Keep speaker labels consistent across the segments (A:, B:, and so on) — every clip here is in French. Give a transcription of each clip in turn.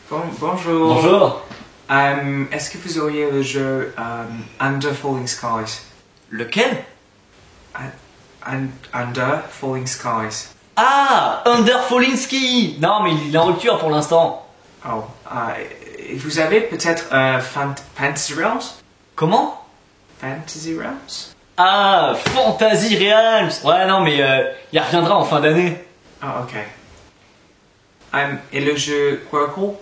A: Bonjour.
B: Bonjour.
A: Est-ce que vous auriez le jeu Under Falling Skies?
B: Lequel?
A: Under Falling Skies.
B: Ah, Under Falling Ski. Non, mais il est en rupture pour l'instant.
A: Oh, vous avez peut-être Fantasy Realms?
B: Comment?
A: Fantasy Realms?
B: Ah, Fantasy Realms. Ouais, non, mais il reviendra en fin d'année.
A: Ah, ok. Et le jeu Quirkle?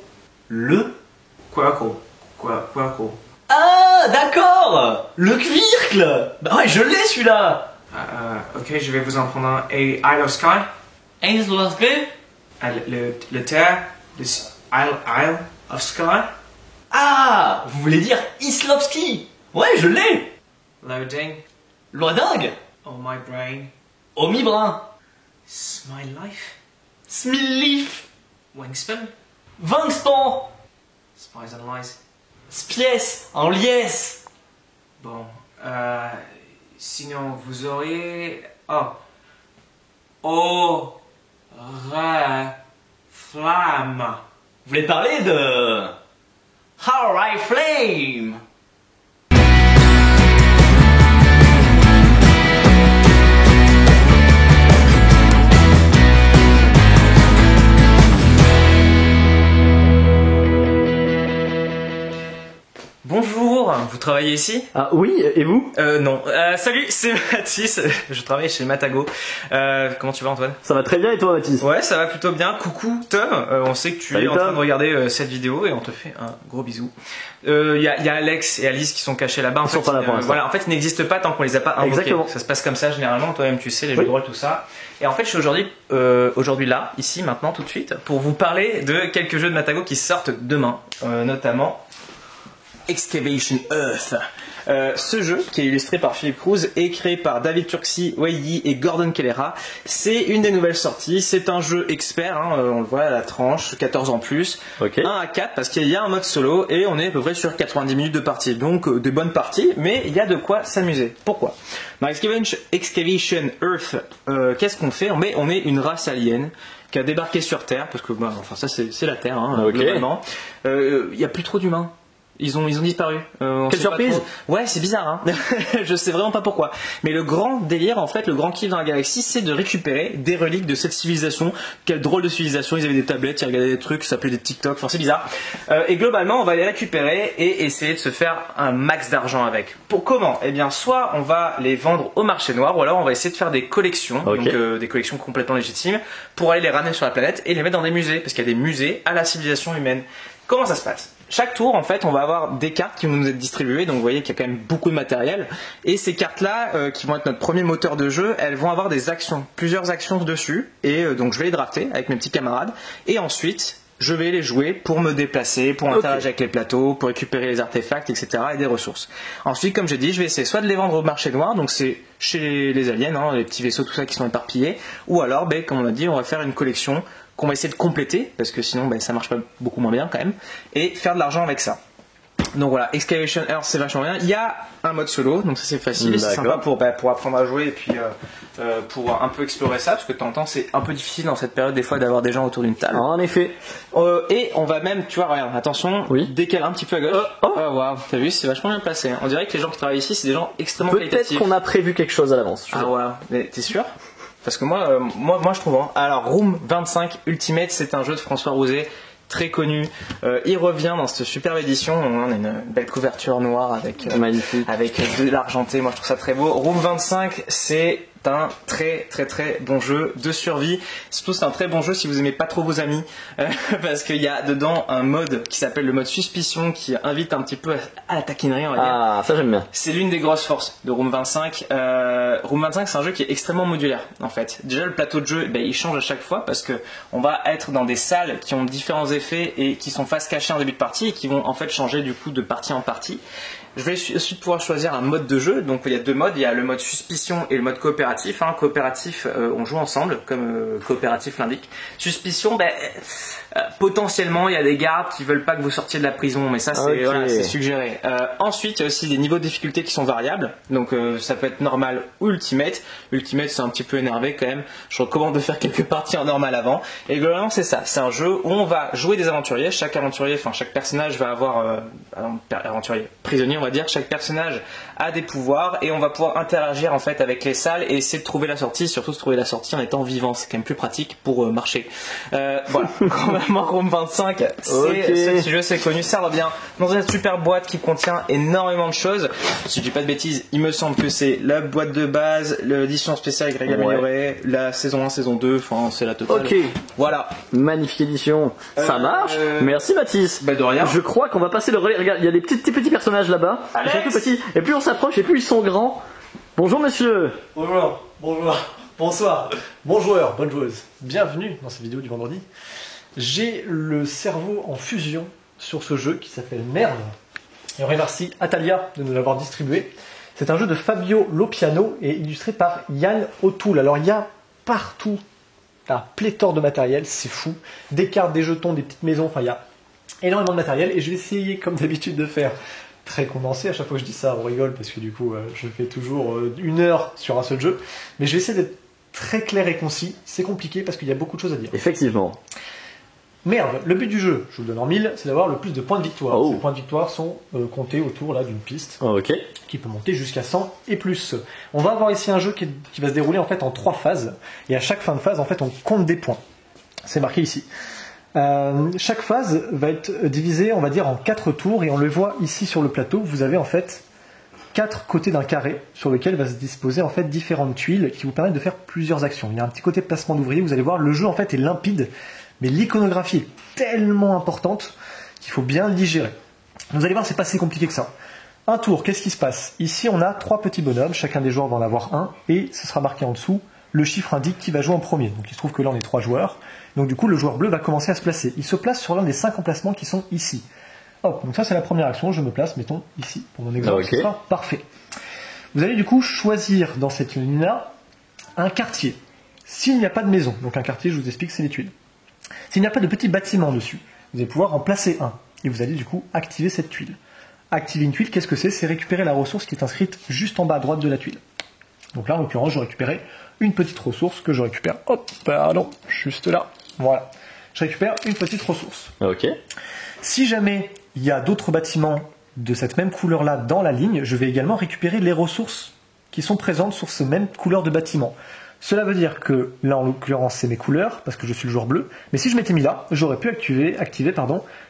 B: Le?
A: Quirkle.
B: Ah, d'accord. Le Quirkle. Bah ouais, je l'ai celui-là.
A: Ok, je vais vous en prendre un. Et Isle of Sky?
B: Ace of Sky?
A: Le terre? Isle of Sky?
B: Ah, vous voulez dire Islovski? Ouais, je l'ai.
A: Loading.
B: Loi dingue.
A: Oh my brain.
B: Omi-Brun.
A: My life.
B: Smilleaf.
A: Wingspan.
B: Vingspan.
A: Spies and Lies.
B: Spies. En liesse.
A: Bon. Sinon, vous auriez... Oh. Flamme.
B: Vous voulez parler de... How I Flame.
A: Bonjour, vous travaillez ici?
C: Ah oui, et vous?
A: Non. Salut, c'est Mathis, je travaille chez Matago. Comment tu vas, Antoine?
C: Ça va très bien et toi, Mathis?
A: Ouais, ça va plutôt bien. Coucou Tom, on sait que tu
C: Salut,
A: es en train
C: Tom.
A: de regarder cette vidéo et on te fait un gros bisou. Il y a Alex et Alice qui sont cachés là-bas.
C: Ils sont pas là pour l'instant.
A: Voilà, en fait, ils n'existent pas tant qu'on les a pas invoqués.
C: Exactement.
A: Ça se passe comme ça généralement, toi-même tu sais, les jeux de rôle, tout ça. Et en fait, je suis aujourd'hui là, ici, maintenant, tout de suite, pour vous parler de quelques jeux de Matago qui sortent demain, notamment Excavation Earth. Ce jeu, qui est illustré par Philippe Cruz et créé par David Turczi, Weili et Gordon Kellera, c'est une des nouvelles sorties. C'est un jeu expert, on le voit à la tranche, 14 ans plus,
C: Ok.
A: 1 à 4 parce qu'il y a un mode solo et on est à peu près sur 90 minutes de partie. Donc des bonnes parties, mais il y a de quoi s'amuser. Pourquoi? Dans Excavation Earth, qu'est-ce qu'on fait? On est une race alien qui a débarqué sur Terre, parce que enfin ça c'est la Terre,
C: Ok.
A: globalement. Il n'y a plus trop d'humains. Ils ont disparu.
C: Quelle surprise!
A: Ouais, c'est bizarre, hein. Je sais vraiment pas pourquoi. Mais le grand délire, en fait, le grand kiff dans la galaxie, c'est de récupérer des reliques de cette civilisation. Quelle drôle de civilisation! Ils avaient des tablettes, ils regardaient des trucs, ça s'appelait des TikTok. Enfin, c'est bizarre. Et globalement, on va les récupérer et essayer de se faire un max d'argent avec. Pour comment? Eh bien, soit on va les vendre au marché noir, ou alors on va essayer de faire des collections,
C: Ok.
A: donc des collections complètement légitimes, pour aller les ramener sur la planète et les mettre dans des musées, parce qu'il y a des musées à la civilisation humaine. Comment ça se passe? Chaque tour, en fait, on va avoir des cartes qui vont nous être distribuées, donc vous voyez qu'il y a quand même beaucoup de matériel. Et ces cartes-là, qui vont être notre premier moteur de jeu, elles vont avoir des actions, plusieurs actions dessus. Et donc je vais les drafter avec mes petits camarades. Et ensuite, je vais les jouer pour me déplacer, pour interagir avec les plateaux, pour récupérer les artefacts, etc. et des ressources. Ensuite, comme j'ai dit, je vais essayer soit de les vendre au marché noir, donc c'est chez les aliens, les petits vaisseaux, tout ça qui sont éparpillés. Ou alors, comme on a dit, on va faire une collection qu'on va essayer de compléter, parce que sinon ça marche pas beaucoup moins bien quand même, et faire de l'argent avec ça. Donc voilà, Excavation Earth c'est vachement bien. Il y a un mode solo, donc ça c'est facile, c'est sympa pour apprendre à jouer et puis pour un peu explorer ça, parce que de temps en temps c'est un peu difficile dans cette période des fois d'avoir des gens autour d'une table.
C: En effet.
A: Et on va même, tu vois, regarde, attention,
C: Oui.
A: décale un petit peu à gauche. Waouh, t'as vu, c'est vachement bien placé. On dirait que les gens qui travaillent ici c'est des gens extrêmement
C: Peut-être
A: qualitatifs.
C: qu'on a prévu quelque chose à l'avance.
A: Ah ouais, mais t'es sûr? Parce que moi je trouve. Hein. Alors Room 25 Ultimate, c'est un jeu de François Rouzet, très connu. Il revient dans cette superbe édition. On a une belle couverture noire avec
C: Magnifique.
A: avec de l'argenté. Moi je trouve ça très beau. Room 25, c'est un très très très bon jeu de survie. Surtout c'est un très bon jeu si vous aimez pas trop vos amis, parce qu'il y a dedans un mode qui s'appelle le mode suspicion qui invite un petit peu à la taquinerie, on va dire.
C: Ah, ça j'aime bien.
A: C'est l'une des grosses forces de Room 25. Room 25, c'est un jeu qui est extrêmement modulaire, en fait. Déjà, le plateau de jeu, il change à chaque fois parce que on va être dans des salles qui ont différents effets et qui sont face cachée en début de partie et qui vont en fait changer du coup de partie en partie. Je vais ensuite pouvoir choisir un mode de jeu. Donc il y a deux modes, il y a le mode suspicion et le mode coopératif. Coopératif, on joue ensemble, comme coopératif l'indique. Suspicion, potentiellement il y a des gardes qui veulent pas que vous sortiez de la prison, mais ça c'est suggéré. Ensuite il y a aussi des niveaux de difficulté qui sont variables. Donc ça peut être normal ou ultimate. Ultimate c'est un petit peu énervé quand même. Je recommande de faire quelques parties en normal avant. Et globalement c'est ça, c'est un jeu où on va jouer des aventuriers. Chaque personnage va avoir aventurier prisonnier, on va dire. Chaque personnage a des pouvoirs et on va pouvoir interagir en fait avec les salles et essayer de trouver la sortie, surtout de trouver la sortie en étant vivant. C'est quand même plus pratique pour marcher. Voilà. Complètement Room 25, ce jeu c'est connu, ça revient dans une super boîte qui contient énormément de choses. Si je dis pas de bêtises, il me semble que c'est la boîte de base, l'édition spéciale avec règles améliorées, la saison 1, saison 2, enfin c'est la totale.
C: Ok.
A: Voilà.
C: Magnifique édition. Ça marche. Merci Mathis.
A: De rien.
C: Je crois qu'on va passer le relais. Regarde, il y a des petits personnages là-bas. Ils sont tout petits. Et plus on s'approche et plus ils sont grands. Bonjour monsieur.
D: Bonjour, bonsoir, bon joueur, bonne joueuse. Bienvenue dans cette vidéo du vendredi. J'ai le cerveau en fusion sur ce jeu qui s'appelle Merve. Et on remercie Atalia de nous l'avoir distribué. C'est un jeu de Fabio Lopiano et illustré par Yann O'Toole. Alors il y a partout un pléthore de matériel, c'est fou. Des cartes, des jetons, des petites maisons, enfin il y a énormément de matériel. Et je vais essayer comme d'habitude de faire très condensé. À chaque fois que je dis ça, on rigole parce que du coup je fais toujours 1 heure sur un seul jeu. Mais je vais essayer d'être très clair et concis. C'est compliqué parce qu'il y a beaucoup de choses à dire.
C: Effectivement.
D: Merde, le but du jeu, je vous le donne en 1000, c'est d'avoir le plus de points de victoire.
C: Oh.
D: Ces points de victoire sont comptés autour là d'une piste
C: Ok.
D: qui peut monter jusqu'à 100 et plus. On va avoir ici un jeu qui va se dérouler en fait en 3 phases. Et à chaque fin de phase, en fait, on compte des points. C'est marqué ici. Chaque phase va être divisée, on va dire, en 4 tours. Et on le voit ici sur le plateau. Vous avez en fait 4 côtés d'un carré sur lequel va se disposer en fait différentes tuiles qui vous permettent de faire plusieurs actions. Il y a un petit côté placement d'ouvriers. Vous allez voir, le jeu en fait est limpide. Mais l'iconographie est tellement importante qu'il faut bien le digérer. Vous allez voir, c'est pas si compliqué que ça. Un tour, qu'est-ce qui se passe? Ici, on a 3 petits bonhommes, chacun des joueurs va en avoir un, et ce sera marqué en dessous, le chiffre indique qui va jouer en premier. Donc il se trouve que là, on est 3 joueurs. Donc du coup, le joueur bleu va commencer à se placer. Il se place sur l'un des 5 emplacements qui sont ici. Hop, donc ça c'est la première action, je me place, mettons, ici. Pour mon exemple, ce sera parfait. Vous allez du coup choisir dans cette ligne-là un quartier. S'il n'y a pas de maison, donc un quartier, je vous explique, c'est les tuiles. S'il n'y a pas de petit bâtiment dessus, vous allez pouvoir en placer un. Et vous allez du coup activer cette tuile. Activer une tuile, qu'est-ce que c'est? C'est récupérer la ressource qui est inscrite juste en bas à droite de la tuile. Donc là, en l'occurrence, je récupérais une petite ressource que je récupère. Hop, pardon, juste là. Voilà. Je récupère une petite ressource.
C: Ok.
D: Si jamais il y a d'autres bâtiments de cette même couleur-là dans la ligne, je vais également récupérer les ressources qui sont présentes sur ce même couleur de bâtiment. Cela veut dire que, là en l'occurrence c'est mes couleurs, parce que je suis le joueur bleu, mais si je m'étais mis là, j'aurais pu activer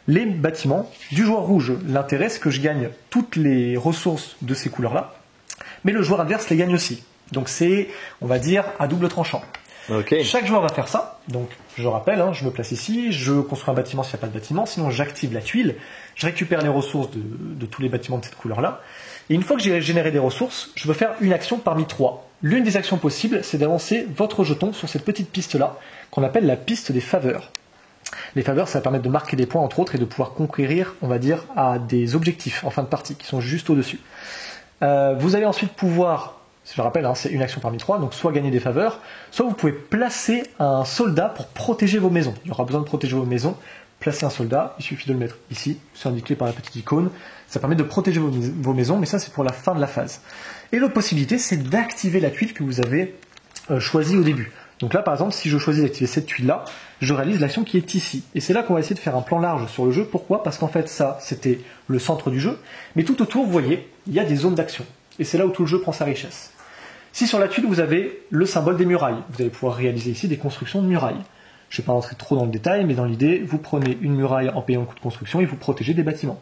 D: les bâtiments du joueur rouge. L'intérêt c'est que je gagne toutes les ressources de ces couleurs-là, mais le joueur adverse les gagne aussi. Donc c'est, on va dire, à double tranchant.
C: Okay.
D: Chaque joueur va faire ça, donc je rappelle, je me place ici, je construis un bâtiment s'il n'y a pas de bâtiment, sinon j'active la tuile, je récupère les ressources de tous les bâtiments de cette couleur-là, et une fois que j'ai généré des ressources, je peux faire une action parmi 3. L'une des actions possibles, c'est d'avancer votre jeton sur cette petite piste-là, qu'on appelle la piste des faveurs. Les faveurs, ça va permettre de marquer des points, entre autres, et de pouvoir conquérir, on va dire, à des objectifs en fin de partie, qui sont juste au-dessus. Vous allez ensuite pouvoir, je rappelle, c'est une action parmi 3, donc soit gagner des faveurs, soit vous pouvez placer un soldat pour protéger vos maisons. Il y aura besoin de protéger vos maisons. Placer un soldat, il suffit de le mettre ici, c'est indiqué par la petite icône. Ça permet de protéger vos maisons, mais ça c'est pour la fin de la phase. Et l'autre possibilité, c'est d'activer la tuile que vous avez choisie au début. Donc là, par exemple, si je choisis d'activer cette tuile-là, je réalise l'action qui est ici. Et c'est là qu'on va essayer de faire un plan large sur le jeu. Pourquoi? Parce qu'en fait, ça, c'était le centre du jeu. Mais tout autour, vous voyez, il y a des zones d'action. Et c'est là où tout le jeu prend sa richesse. Si sur la tuile, vous avez le symbole des murailles, vous allez pouvoir réaliser ici des constructions de murailles. Je ne vais pas rentrer trop dans le détail, mais dans l'idée, vous prenez une muraille en payant le coût de construction et vous protégez des bâtiments.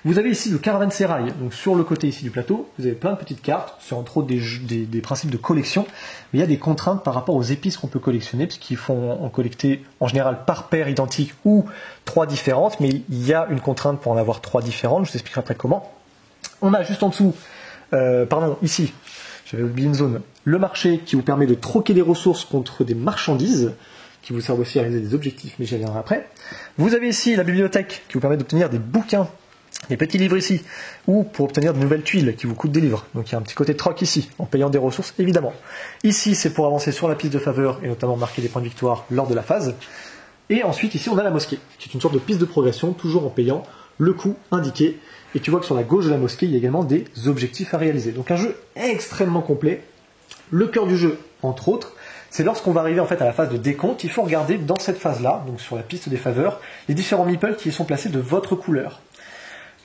D: Vous avez ici le caravansérail, donc sur le côté ici du plateau, vous avez plein de petites cartes, c'est entre autres des principes de collection, mais il y a des contraintes par rapport aux épices qu'on peut collectionner, puisqu'il faut en collecter en général par paire identique ou 3 différentes, mais il y a une contrainte pour en avoir 3 différentes, je vous expliquerai après comment. On a juste en dessous, ici, j'avais oublié une zone, le marché qui vous permet de troquer des ressources contre des marchandises, qui vous servent aussi à réaliser des objectifs, mais j'y reviendrai après. Vous avez ici la bibliothèque qui vous permet d'obtenir des bouquins des petits livres ici, ou pour obtenir de nouvelles tuiles qui vous coûtent des livres. Donc il y a un petit côté troc ici, en payant des ressources évidemment. Ici c'est pour avancer sur la piste de faveur et notamment marquer des points de victoire lors de la phase. Et ensuite ici on a la mosquée, qui est une sorte de piste de progression, toujours en payant le coût indiqué. Et tu vois que sur la gauche de la mosquée il y a également des objectifs à réaliser. Donc un jeu extrêmement complet. Le cœur du jeu, entre autres, c'est lorsqu'on va arriver en fait à la phase de décompte, il faut regarder dans cette phase-là, donc sur la piste des faveurs, les différents meeples qui y sont placés de votre couleur.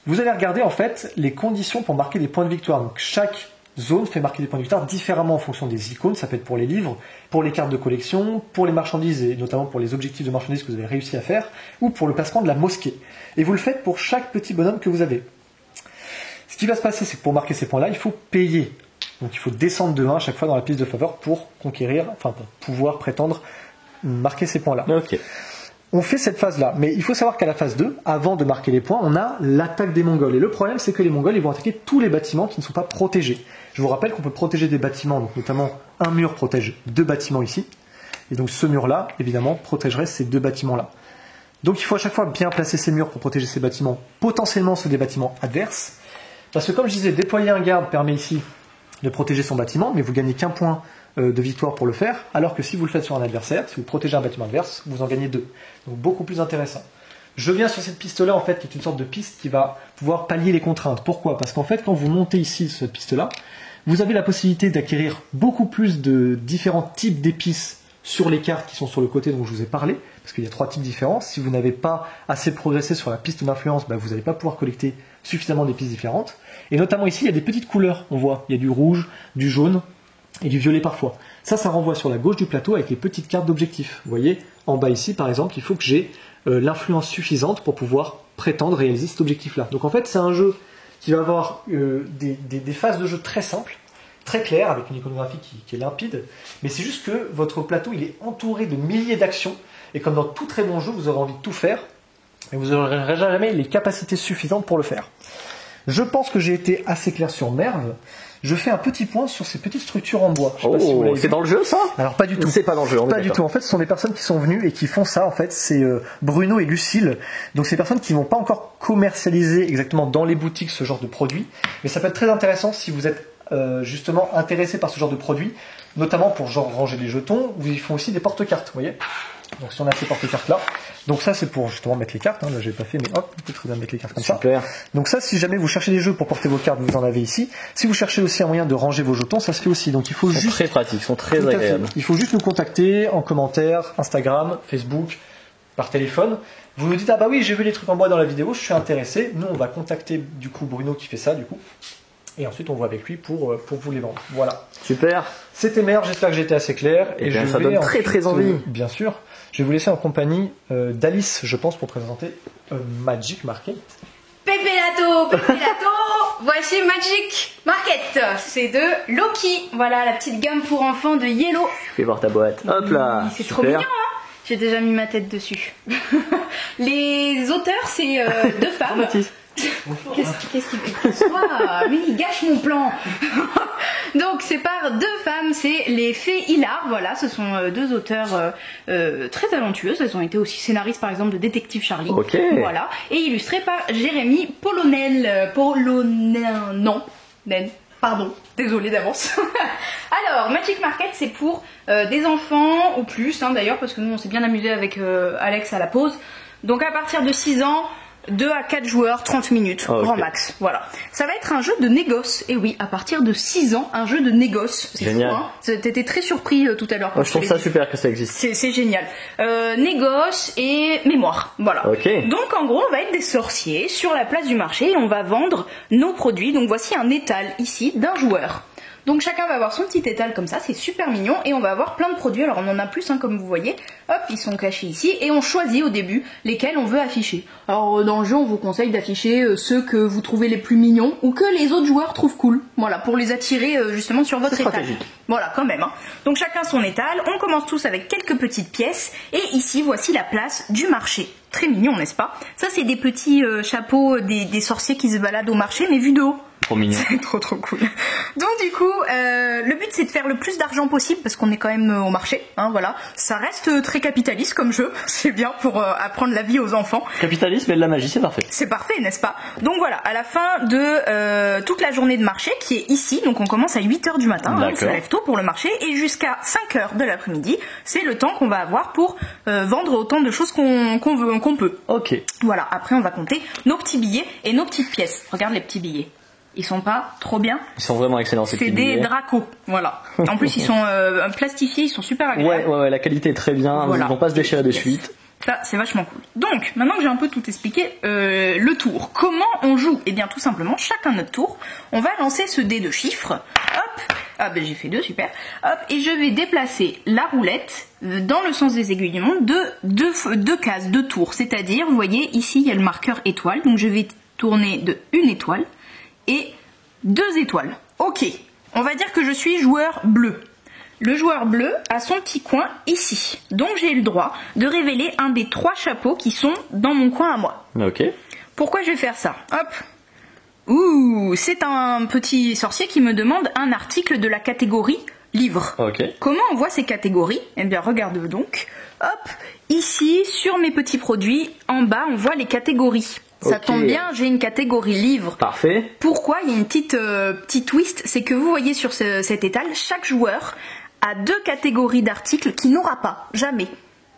D: Vous allez regarder en fait les conditions pour marquer des points de victoire. Donc chaque zone fait marquer des points de victoire différemment en fonction des icônes. Ça peut être pour les livres, pour les cartes de collection, pour les marchandises et notamment pour les objectifs de marchandises que vous avez réussi à faire, ou pour le placement de la mosquée. Et vous le faites pour chaque petit bonhomme que vous avez. Ce qui va se passer, c'est que pour marquer ces points-là, il faut payer. Donc il faut descendre de 1 à chaque fois dans la piste de faveur pour conquérir, enfin pour pouvoir prétendre marquer ces points-là.
C: Ok.
D: On fait cette phase-là, mais il faut savoir qu'à la phase 2, avant de marquer les points, on a l'attaque des Mongols. Et le problème, c'est que les Mongols, ils vont attaquer tous les bâtiments qui ne sont pas protégés. Je vous rappelle qu'on peut protéger des bâtiments, donc notamment un mur protège 2 bâtiments ici. Et donc ce mur-là, évidemment, protégerait ces 2 bâtiments-là. Donc il faut à chaque fois bien placer ces murs pour protéger ces bâtiments, potentiellement ceux des bâtiments adverses. Parce que comme je disais, déployer un garde permet ici de protéger son bâtiment, mais vous gagnez qu'un point de victoire pour le faire, alors que si vous le faites sur un adversaire, si vous protégez un bâtiment adverse, vous en gagnez 2. Donc beaucoup plus intéressant. Je viens sur cette piste-là, en fait, qui est une sorte de piste qui va pouvoir pallier les contraintes. Pourquoi ? Parce qu'en fait, quand vous montez ici cette piste-là, vous avez la possibilité d'acquérir beaucoup plus de différents types d'épices sur les cartes qui sont sur le côté dont je vous ai parlé, parce qu'il y a 3 types différents. Si vous n'avez pas assez progressé sur la piste d'influence, vous n'allez pas pouvoir collecter suffisamment d'épices différentes. Et notamment ici, il y a des petites couleurs, on voit. Il y a du rouge, du jaune et du violet parfois. Ça renvoie sur la gauche du plateau avec les petites cartes d'objectifs. Vous voyez, en bas ici, par exemple, il faut que j'ai l'influence suffisante pour pouvoir prétendre réaliser cet objectif-là. Donc en fait, c'est un jeu qui va avoir des phases de jeu très simples, très claires, avec une iconographie qui est limpide, mais c'est juste que votre plateau, il est entouré de milliers d'actions, et comme dans tout très bon jeu, vous aurez envie de tout faire, mais vous n'aurez jamais les capacités suffisantes pour le faire. Je pense que j'ai été assez clair sur Merve. Je fais un petit point sur ces petites structures en bois. Je sais pas si vous l'avez
C: c'est
D: vu.
C: dans le jeu ça ?
D: Alors pas du tout.
C: C'est pas dans le jeu.
D: Pas du tout. En fait, ce sont des personnes qui sont venues et qui font ça. En fait, c'est Bruno et Lucille. Donc, c'est des personnes qui n'ont pas encore commercialisé exactement dans les boutiques ce genre de produit. Mais ça peut être très intéressant si vous êtes justement intéressé par ce genre de produit, notamment pour genre ranger les jetons. Ils font aussi des porte-cartes, vous voyez. Donc, si on a ces porte-cartes là. Donc ça, c'est pour justement mettre les cartes. Là, j'ai pas fait, mais hop, on peut très bien mettre les cartes comme
C: Super.
D: ça. Donc ça, si jamais vous cherchez des jeux pour porter vos cartes, vous en avez ici. Si vous cherchez aussi un moyen de ranger vos jetons, ça se fait aussi. Donc il faut
C: Ils sont
D: juste
C: très pratiques, ils sont très
D: tout à fait.
C: agréables.
D: Il faut juste nous contacter en commentaire, Instagram, Facebook, par téléphone. Vous nous dites, ah bah oui, j'ai vu les trucs en bois dans la vidéo, je suis intéressé. Nous, on va contacter du coup Bruno qui fait ça, du coup. Et ensuite, on voit avec lui pour vous les vendre. Voilà.
C: Super.
D: C'était Mère, j'espère que j'étais assez clair.
C: Et bien, ça donne très très envie.
D: Bien sûr. Je vais vous laisser en compagnie d'Alice, je pense, pour présenter Magic Market.
E: Pépélato, voici Magic Market, c'est de Loki, voilà la petite gamme pour enfants de Yellow.
C: Je vais voir ta boîte. Hop là.
E: C'est
C: super.
E: trop mignon, hein. J'ai déjà mis ma tête dessus. Les auteurs, c'est 2 femmes. Qu'est-ce qu'il fait mais il gâche mon plan. Donc c'est par 2 femmes, c'est les Fées Hilar, voilà, ce sont 2 auteurs très talentueuses, elles ont été aussi scénaristes par exemple de Détective Charlie,
C: Ok.
E: voilà, et illustrées par Jérémy pardon, désolée d'avance. Alors, Magic Market, c'est pour des enfants ou plus, hein, d'ailleurs, parce que nous on s'est bien amusé avec Alex à la pause, donc à partir de 6 ans, 2 à 4 joueurs, 30 minutes, grand max. Voilà. Ça va être un jeu de négoce. Et oui, à partir de 6 ans, un jeu de négoce. C'est
C: génial.
E: fou, hein. T'étais très surpris tout à l'heure.
C: Moi, je trouve ça super que ça existe.
E: C'est génial. Négoce et mémoire. Voilà.
C: Ok.
E: Donc en gros, on va être des sorciers sur la place du marché et on va vendre nos produits. Donc voici un étal ici d'un joueur. Donc chacun va avoir son petit étal comme ça, c'est super mignon et on va avoir plein de produits, alors on en a plus hein, comme vous voyez, hop ils sont cachés ici et on choisit au début lesquels on veut afficher. Alors dans le jeu on vous conseille d'afficher ceux que vous trouvez les plus mignons ou que les autres joueurs trouvent cool, voilà pour les attirer justement sur votre étal. Voilà quand même, hein. Donc chacun son étal, on commence tous avec quelques petites pièces et ici voici la place du marché. Très mignon n'est-ce pas? Ça c'est des petits chapeaux des sorciers qui se baladent au marché mais vus de haut.
C: Trop mignon.
E: C'est trop cool. Donc du coup, le but c'est de faire le plus d'argent possible parce qu'on est quand même au marché, hein, voilà. Ça reste très capitaliste comme jeu, c'est bien pour apprendre la vie aux enfants.
C: Capitalisme et de la magie, c'est parfait.
E: C'est parfait, n'est-ce pas? Donc voilà, à la fin de toute la journée de marché qui est ici, donc on commence à 8h du matin, hein, on se lève tôt pour le marché, et jusqu'à 5h de l'après-midi, c'est le temps qu'on va avoir pour vendre autant de choses qu'on peut.
C: Ok.
E: Voilà, après on va compter nos petits billets et nos petites pièces. Regarde les petits billets. Ils sont pas trop bien?
C: Ils sont vraiment excellents ces petits billets.
E: C'est des Dracos, voilà. En plus ils sont plastifiés, ils sont super agréables.
C: Ouais, la qualité est très bien,
E: Voilà.
C: ils vont pas se déchirer de suite.
E: Ça, c'est vachement cool. Donc, maintenant que j'ai un peu tout expliqué, le tour. Comment on joue? Eh bien, tout simplement, chacun notre tour, on va lancer ce dé de chiffres. Hop. Ah ben j'ai fait 2, super. Hop, et je vais déplacer la roulette dans le sens des aiguillements de deux cases, 2 tours. C'est-à-dire, vous voyez, ici, il y a le marqueur étoile. Donc, je vais tourner de 1 étoile et 2 étoiles. Ok. On va dire que je suis joueur bleu. Le joueur bleu a son petit coin ici. Donc j'ai le droit de révéler un des 3 chapeaux qui sont dans mon coin à moi.
C: Ok.
E: Pourquoi je vais faire ça? Hop. Ouh, c'est un petit sorcier qui me demande un article de la catégorie livre.
C: Ok.
E: Comment on voit ces catégories? Eh bien regarde donc. Hop, ici sur mes petits produits, en bas on voit les catégories. Ça
C: Ok.
E: tombe bien, j'ai une catégorie livre.
C: Parfait.
E: Pourquoi? Il y a une petite twist, c'est que vous voyez sur cet étal, chaque joueur a 2 catégories d'articles qu'il n'aura pas, jamais.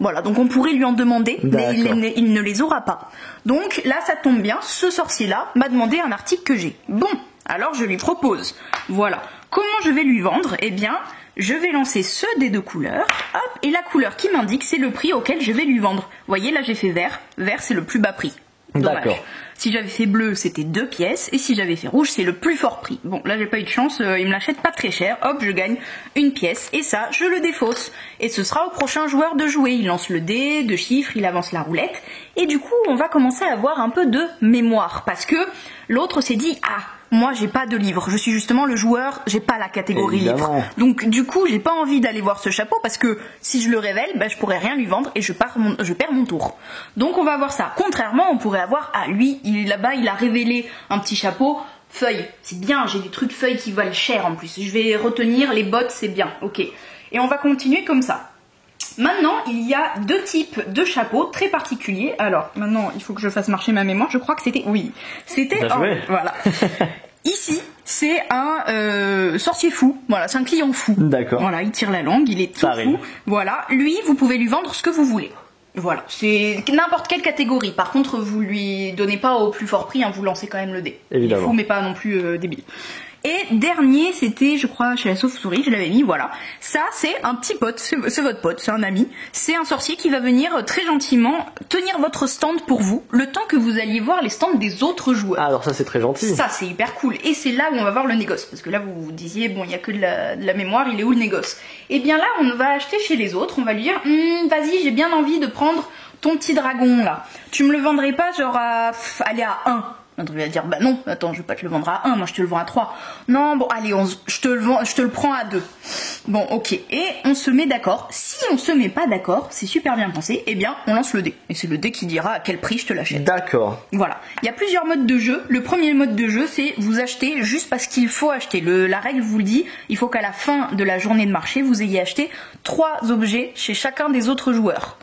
E: Voilà, donc on pourrait lui en demander, mais il ne les aura pas. Donc là, ça tombe bien, ce sorcier-là m'a demandé un article que j'ai. Bon, alors je lui propose. Voilà. Comment je vais lui vendre? Eh bien, je vais lancer ce des 2 couleurs, hop, et la couleur qui m'indique, c'est le prix auquel je vais lui vendre. Vous voyez, là j'ai fait vert. Vert, c'est le plus bas prix. Dommage.
C: D'accord.
E: Si j'avais fait bleu, c'était 2 pièces, et si j'avais fait rouge, c'est le plus fort prix. Bon, là j'ai pas eu de chance, il me l'achète pas très cher, hop, je gagne 1 pièce, et ça, je le défausse. Et ce sera au prochain joueur de jouer. Il lance le dé, de chiffres, il avance la roulette, et du coup, on va commencer à avoir un peu de mémoire, parce que l'autre s'est dit, ah, moi j'ai pas de livre, je suis justement le joueur, j'ai pas la catégorie
C: Évidemment.
E: livre. Donc du coup, j'ai pas envie d'aller voir ce chapeau parce que si je le révèle, bah, je pourrais rien lui vendre et je perds mon tour. Donc on va voir ça. Contrairement, on pourrait avoir, ah lui, il est là-bas, il a révélé un petit chapeau, feuille. C'est bien, j'ai des trucs feuilles qui valent cher en plus. Je vais retenir les bottes, c'est bien, ok. Et on va continuer comme ça. Maintenant, il y a 2 types de chapeaux très particuliers. Alors, maintenant, il faut que je fasse marcher ma mémoire. Je crois que c'était... Oui, c'était...
C: Bien joué.
E: Voilà. Ici, c'est un sorcier fou. Voilà, c'est un client fou.
C: D'accord.
E: Voilà, il tire la langue, il est tout
C: Ça
E: fou.
C: arrive.
E: Voilà, lui, vous pouvez lui vendre ce que vous voulez. Voilà, c'est n'importe quelle catégorie. Par contre, vous lui donnez pas au plus fort prix, hein, vous lancez quand même le dé.
C: Évidemment.
E: Il est fou, mais pas non plus débile. Et dernier, c'était, je crois, chez la Sauve-Souris, je l'avais mis, voilà. Ça, c'est un petit pote, c'est votre pote, c'est un ami. C'est un sorcier qui va venir très gentiment tenir votre stand pour vous, le temps que vous alliez voir les stands des autres joueurs.
C: Ah, alors ça c'est très gentil.
E: Ça, c'est hyper cool. Et c'est là où on va voir le négoce. Parce que là, vous vous disiez, bon, il n'y a que de la mémoire, il est où le négoce? Et bien là, on va acheter chez les autres, on va lui dire, vas-y, j'ai bien envie de prendre ton petit dragon, là. Tu me le vendrais pas, genre, aller à 1. L'autre va dire, bah non, attends, je vais pas te le vendre à 1, moi je te le vends à 3. Non, bon, allez, je te le prends à 2. Bon, ok. Et on se met d'accord. Si on se met pas d'accord, c'est super bien pensé, eh bien, on lance le dé. Et c'est le dé qui dira à quel prix je te l'achète.
C: D'accord.
E: Voilà. Il y a plusieurs modes de jeu. Le premier mode de jeu, c'est vous achetez juste parce qu'il faut acheter. La règle vous le dit, il faut qu'à la fin de la journée de marché, vous ayez acheté 3 objets chez chacun des autres joueurs.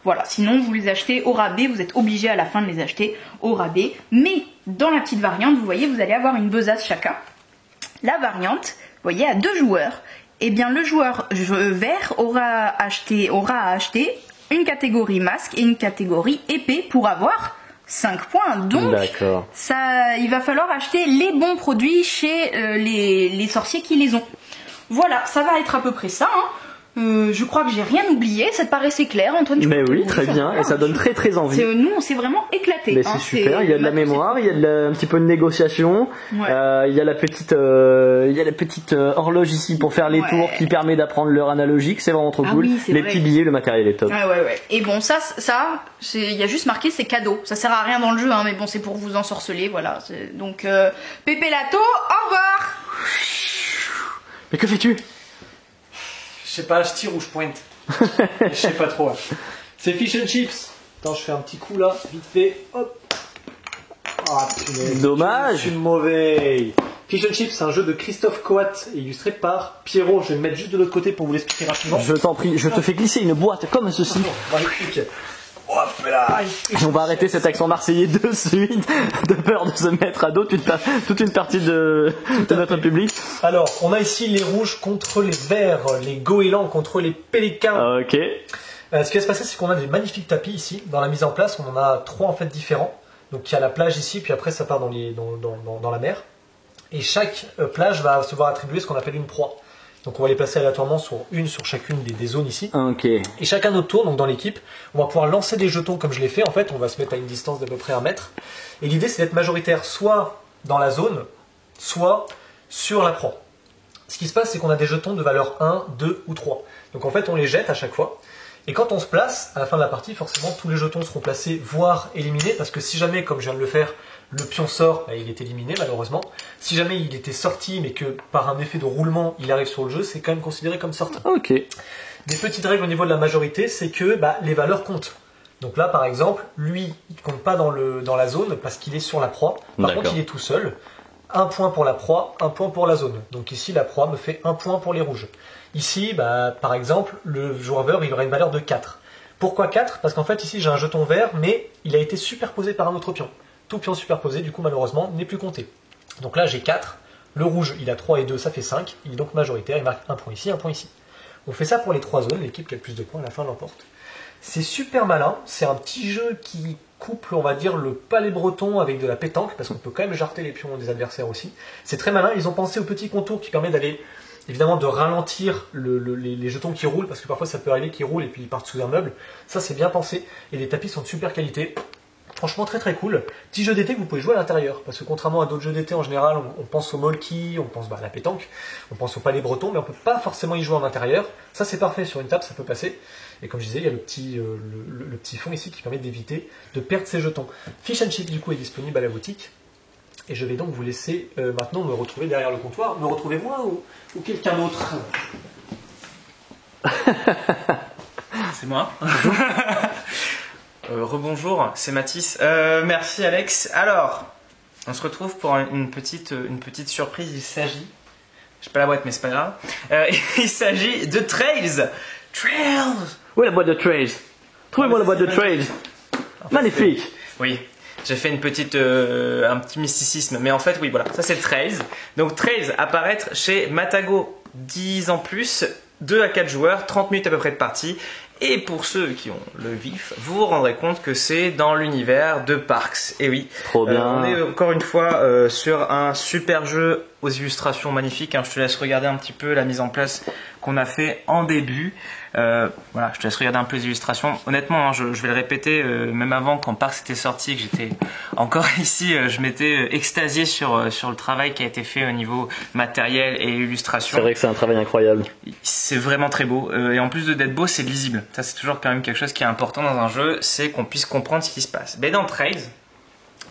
E: Voilà, sinon vous les achetez au rabais, vous êtes obligé à la fin de les acheter au rabais. Mais dans la petite variante, vous voyez, vous allez avoir une besace chacun. La variante, vous voyez, à 2 joueurs, eh bien le joueur vert aura à acheter une catégorie masque et une catégorie épée pour avoir 5 points. Donc, ça, il va falloir acheter les bons produits chez les sorciers qui les ont. Voilà, ça va être à peu près ça, hein. Je crois que j'ai rien oublié, ça te paraissait clair, Antoine?
C: Mais oui, très bien, et ça donne très très envie.
E: Nous, on s'est vraiment éclatés.
C: Mais c'est super, il y a de la mémoire, il y a un petit peu de négociation,
E: ouais.
C: Il y a la petite horloge ici pour faire les tours qui permet d'apprendre l'heure analogique, c'est vraiment trop cool.
E: Oui,
C: les petits billets, le matériel est top.
E: Ouais. Et bon, ça, il y a juste marqué c'est cadeau. Ça sert à rien dans le jeu, hein, mais bon, c'est pour vous ensorceler, voilà. Donc, Pépé Lato, au revoir.
C: Mais que fais-tu?
D: Je sais pas, je tire ou je pointe. Je sais pas trop. Ouais. C'est fish and chips. Attends, je fais un petit coup là, vite fait. Hop. Ah, punaise.
C: Dommage.
D: Je suis mauvais. Fish and Chips, c'est un jeu de Christophe Coat et illustré par Pierrot. Je vais le mettre juste de l'autre côté pour vous l'expliquer rapidement.
C: Je t'en prie, je te fais glisser une boîte comme ceci.
D: Magnifique. Hop là.
C: Et on va arrêter cet accent marseillais de suite, de peur de se mettre à dos toute une partie de notre public.
D: Alors, on a ici les rouges contre les verts, les goélands contre les pélicans.
C: Ok.
D: Ce qui va se passer, c'est qu'on a des magnifiques tapis ici. Dans la mise en place, on en a 3 en fait différents. Donc il y a la plage ici, puis après ça part dans la mer. Et chaque plage va se voir attribuer ce qu'on appelle une proie. Donc on va les placer aléatoirement sur chacune des zones ici.
C: Ok.
D: Et chacun notre tour, donc dans l'équipe, on va pouvoir lancer des jetons comme je l'ai fait. En fait, on va se mettre à une distance d'à peu près 1 mètre. Et l'idée, c'est d'être majoritaire soit dans la zone, soit sur la proie. Ce qui se passe, c'est qu'on a des jetons de valeur 1, 2 ou 3. Donc en fait, on les jette à chaque fois. Et quand on se place, à la fin de la partie, forcément, tous les jetons seront placés, voire éliminés, parce que si jamais, comme je viens de le faire, le pion sort, bah, il est éliminé malheureusement. Si jamais il était sorti, mais que par un effet de roulement, il arrive sur le jeu, c'est quand même considéré comme sorti.
C: Ok.
D: Des petites règles au niveau de la majorité, c'est que les valeurs comptent. Donc là, par exemple, lui, il ne compte pas dans la zone parce qu'il est sur la proie. Par contre, il est tout seul. 1 point pour la proie, 1 point pour la zone. Donc ici, la proie me fait 1 point pour les rouges. Ici, par exemple, le joueur il aura une valeur de 4. Pourquoi 4 ? Parce qu'en fait, ici, j'ai un jeton vert, mais il a été superposé par un autre pion. Tout pion superposé, du coup, malheureusement, n'est plus compté. Donc là, j'ai 4. Le rouge, il a 3 et 2, ça fait 5. Il est donc majoritaire, il marque 1 point ici, 1 point ici. On fait ça pour les 3 zones. L'équipe qui a le plus de points, à la fin, l'emporte. C'est super malin. C'est un petit jeu qui couple, on va dire, le palais breton avec de la pétanque, parce qu'on peut quand même jarter les pions des adversaires aussi. C'est très malin. Ils ont pensé au petit contour qui permet d'aller... évidemment de ralentir les jetons qui roulent, parce que parfois ça peut arriver qu'ils roulent et puis ils partent sous un meuble. Ça c'est bien pensé, et les tapis sont de super qualité. Franchement très très cool. Petit jeu d'été que vous pouvez jouer à l'intérieur, parce que contrairement à d'autres jeux d'été en général, on pense au molki, on pense à la pétanque, on pense au palais breton, mais on peut pas forcément y jouer en intérieur. Ça c'est parfait, sur une table ça peut passer. Et comme je disais, il y a le petit fond ici qui permet d'éviter de perdre ses jetons. Fish and Chips du coup est disponible à la boutique. Et je vais donc vous laisser maintenant me retrouver derrière le comptoir. Me retrouvez moi ou quelqu'un d'autre?
A: C'est moi. Rebonjour, c'est Mathis. Merci Alex. Alors, on se retrouve pour une petite surprise. Il s'agit, je sais pas la boîte mais c'est pas grave. Il s'agit de Trails. Trails.
C: Où est la boîte de Trails? Trouvez-moi la boîte de Trails. Magnifique.
A: Oui. J'ai fait un petit mysticisme, mais en fait, oui, voilà, ça c'est Trails. Donc Trails apparaître chez Matago, 10 ans plus, 2 à 4 joueurs, 30 minutes à peu près de partie. Et pour ceux qui ont le vif, vous vous rendrez compte que c'est dans l'univers de Parks. Et oui,
C: trop bien.
A: On est encore une fois sur un super jeu aux illustrations magnifiques. Je te laisse regarder un petit peu la mise en place qu'on a fait en début. Voilà, je te laisse regarder un peu les illustrations. Honnêtement, je vais le répéter, même avant quand Parks était sorti, que j'étais encore ici, je m'étais extasié sur le travail qui a été fait au niveau matériel et illustration.
C: C'est vrai que c'est un travail incroyable.
A: C'est vraiment très beau. Et en plus d'être beau, c'est lisible. Ça, c'est toujours quand même quelque chose qui est important dans un jeu, c'est qu'on puisse comprendre ce qui se passe. Mais dans Trails,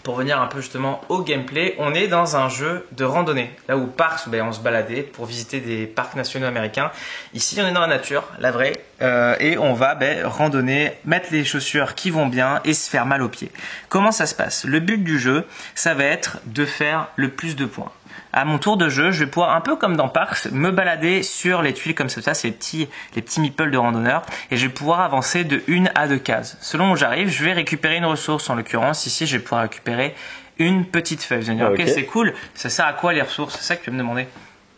A: pour venir un peu justement au gameplay, on est dans un jeu de randonnée. Là où Parks, on se baladait pour visiter des parcs nationaux américains. Ici, on est dans la nature, la vraie, et on va randonner, mettre les chaussures qui vont bien et se faire mal aux pieds. Comment ça se passe? Le but du jeu, ça va être de faire le plus de points. À mon tour de jeu, je vais pouvoir, un peu comme dans Parks, me balader sur les tuiles comme ça, c'est les petits meeples de randonneurs, et je vais pouvoir avancer de 1 à 2 cases. Selon où j'arrive, je vais récupérer une ressource. En l'occurrence, ici, je vais pouvoir récupérer une petite feuille. Vous allez me dire, ok, c'est cool, ça sert à quoi les ressources? C'est ça que tu vas me demander.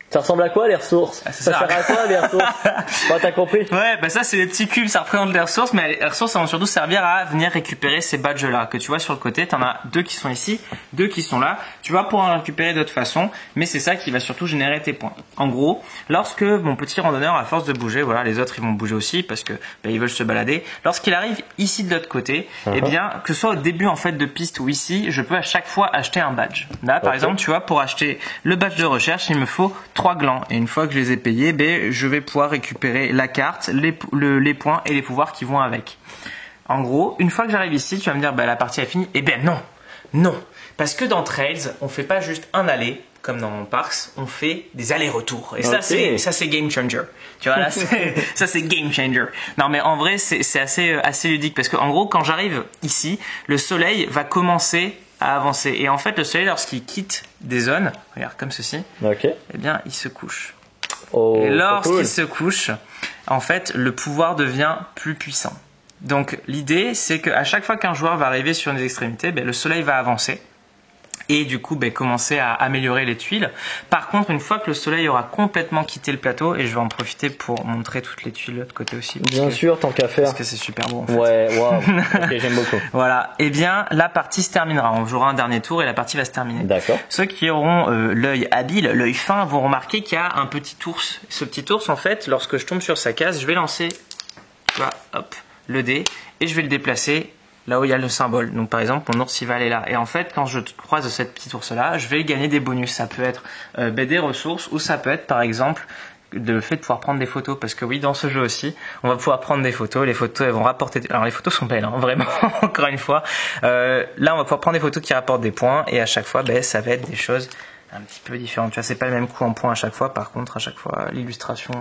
C: Ça ressemble à quoi les ressources? Ça sert à quoi les ressources? T'as compris?
A: Ouais, ça c'est les petits cubes, ça représente les ressources, mais les ressources ça vont surtout servir à venir récupérer ces badges là que tu vois sur le côté. T'en as 2 qui sont ici, 2 qui sont là. Tu vas pouvoir en récupérer d'autres façons, mais c'est ça qui va surtout générer tes points. En gros, lorsque mon petit randonneur, à force de bouger, voilà, les autres ils vont bouger aussi parce que ils veulent se balader. Lorsqu'il arrive ici de l'autre côté, eh bien, que ce soit au début en fait de piste ou ici, je peux à chaque fois acheter un badge. Là, par exemple, tu vois, pour acheter le badge de recherche, il me faut 3 glands. Et une fois que je les ai payés, je vais pouvoir récupérer la carte, les points et les pouvoirs qui vont avec. En gros, une fois que j'arrive ici, tu vas me dire la partie est finie. Eh bien non. Parce que dans Trails, on fait pas juste un aller comme dans Parks, on fait des allers-retours. Et ça c'est game changer. Tu vois là, ça c'est game changer. Non mais en vrai c'est assez ludique parce que en gros quand j'arrive ici, le soleil va commencer à avancer. Et en fait, le soleil, lorsqu'il quitte des zones, regarde comme ceci,
C: Ok.
A: eh bien, il se couche.
C: Oh,
A: Et lorsqu'il
C: cool.
A: se couche, en fait, le pouvoir devient plus puissant. Donc, l'idée, c'est qu'à chaque fois qu'un joueur va arriver sur une des extrémités, ben, le soleil va avancer. Et du coup, commencer à améliorer les tuiles. Par contre, une fois que le soleil aura complètement quitté le plateau, et je vais en profiter pour montrer toutes les tuiles de l'autre côté aussi.
C: Bien sûr, tant qu'à faire.
A: Parce que c'est super beau en fait.
C: Ouais, waouh. Ok, j'aime beaucoup.
A: Voilà, et bien la partie se terminera. On jouera un dernier tour et la partie va se terminer.
C: D'accord.
A: Ceux qui auront l'œil habile, l'œil fin, vont remarquer qu'il y a un petit ours. Ce petit ours, en fait, lorsque je tombe sur sa case, je vais lancer, tu vois, hop, le dé, et je vais le déplacer là où il y a le symbole. Donc par exemple, mon ours il va aller là. Et en fait, quand je croise cette petite ours là, je vais gagner des bonus. Ça peut être des ressources, ou ça peut être par exemple le fait de pouvoir prendre des photos, parce que oui, dans ce jeu aussi, on va pouvoir prendre des photos. Les photos, elles vont rapporter. Alors les photos sont belles, hein, vraiment. Encore une fois, là, on va pouvoir prendre des photos qui rapportent des points, et à chaque fois, ça va être des choses un petit peu différentes. Tu vois, c'est pas le même coup en points à chaque fois. Par contre, à chaque fois, l'illustration,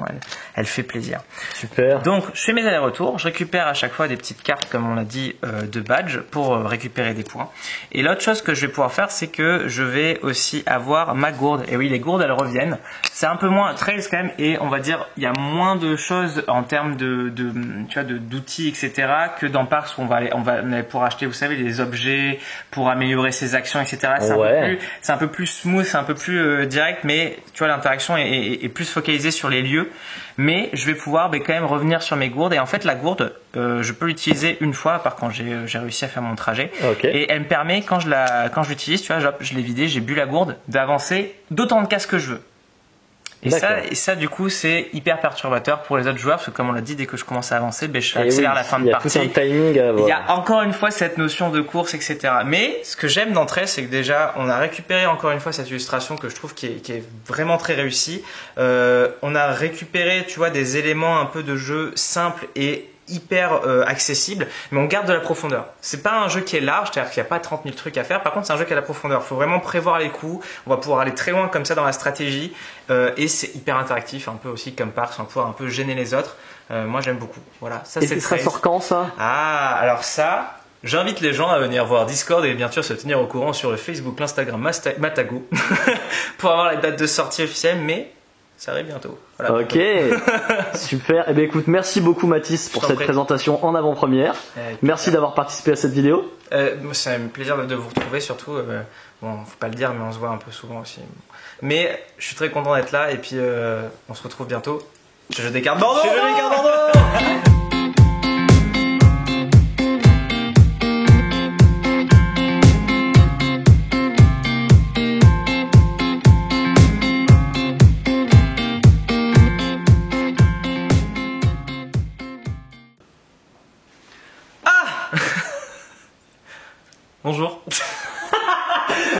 A: elle fait plaisir.
C: Super.
A: Donc, je fais mes allers-retours. Je récupère à chaque fois des petites cartes, comme on l'a dit, de badge pour récupérer des points. Et l'autre chose que je vais pouvoir faire, c'est que je vais aussi avoir ma gourde. Et oui, les gourdes, elles reviennent. C'est un peu moins trails quand même, et on va dire, il y a moins de choses en termes tu vois, d'outils, etc., que dans Parks où on va aller pour acheter, vous savez, les objets, pour améliorer ses actions, etc. C'est un peu plus smooth, c'est un peu plus direct, mais tu vois, l'interaction est plus focalisée sur les lieux. Mais je vais pouvoir quand même revenir sur mes gourdes. Et en fait, la gourde, je peux l'utiliser une fois, à part quand j'ai réussi à faire mon trajet.
C: Okay.
A: Et elle me permet, quand je l'utilise, tu vois, je l'ai vidée, j'ai bu la gourde, d'avancer d'autant de cases que je veux. Et ça, du coup, c'est hyper perturbateur pour les autres joueurs, parce que comme on l'a dit, dès que je commence à avancer, je accélère la fin de partie.
C: Il y a tout un timing à avoir.
A: Il y a encore une fois cette notion de course, etc. Mais ce que j'aime d'entrée, c'est que déjà, on a récupéré encore une fois cette illustration que je trouve qui est vraiment très réussie. On a récupéré, tu vois, des éléments un peu de jeu simples et hyper accessible, mais on garde de la profondeur. C'est pas un jeu qui est large, c'est-à-dire qu'il n'y a pas 30 000 trucs à faire. Par contre, c'est un jeu qui a de la profondeur. Il faut vraiment prévoir les coups. On va pouvoir aller très loin comme ça dans la stratégie, et c'est hyper interactif, un peu aussi comme Parks, on va pouvoir un peu gêner les autres. Moi, j'aime beaucoup. Voilà. Ça,
C: et ça sort quand, ça?
A: Ah, alors ça. J'invite les gens à venir voir Discord et bien sûr se tenir au courant sur le Facebook, l'Instagram Matago pour avoir les dates de sortie officielles, mais ça arrive bientôt. Voilà.
C: Ok, super. Eh bien écoute, merci beaucoup Mathis pour cette présentation en avant-première. Merci d'avoir participé à cette vidéo.
A: C'est un plaisir de vous retrouver, surtout. Bon, faut pas le dire, mais on se voit un peu souvent aussi. Mais je suis très content d'être là, et puis on se retrouve bientôt. Je joue des cartes Bordeaux.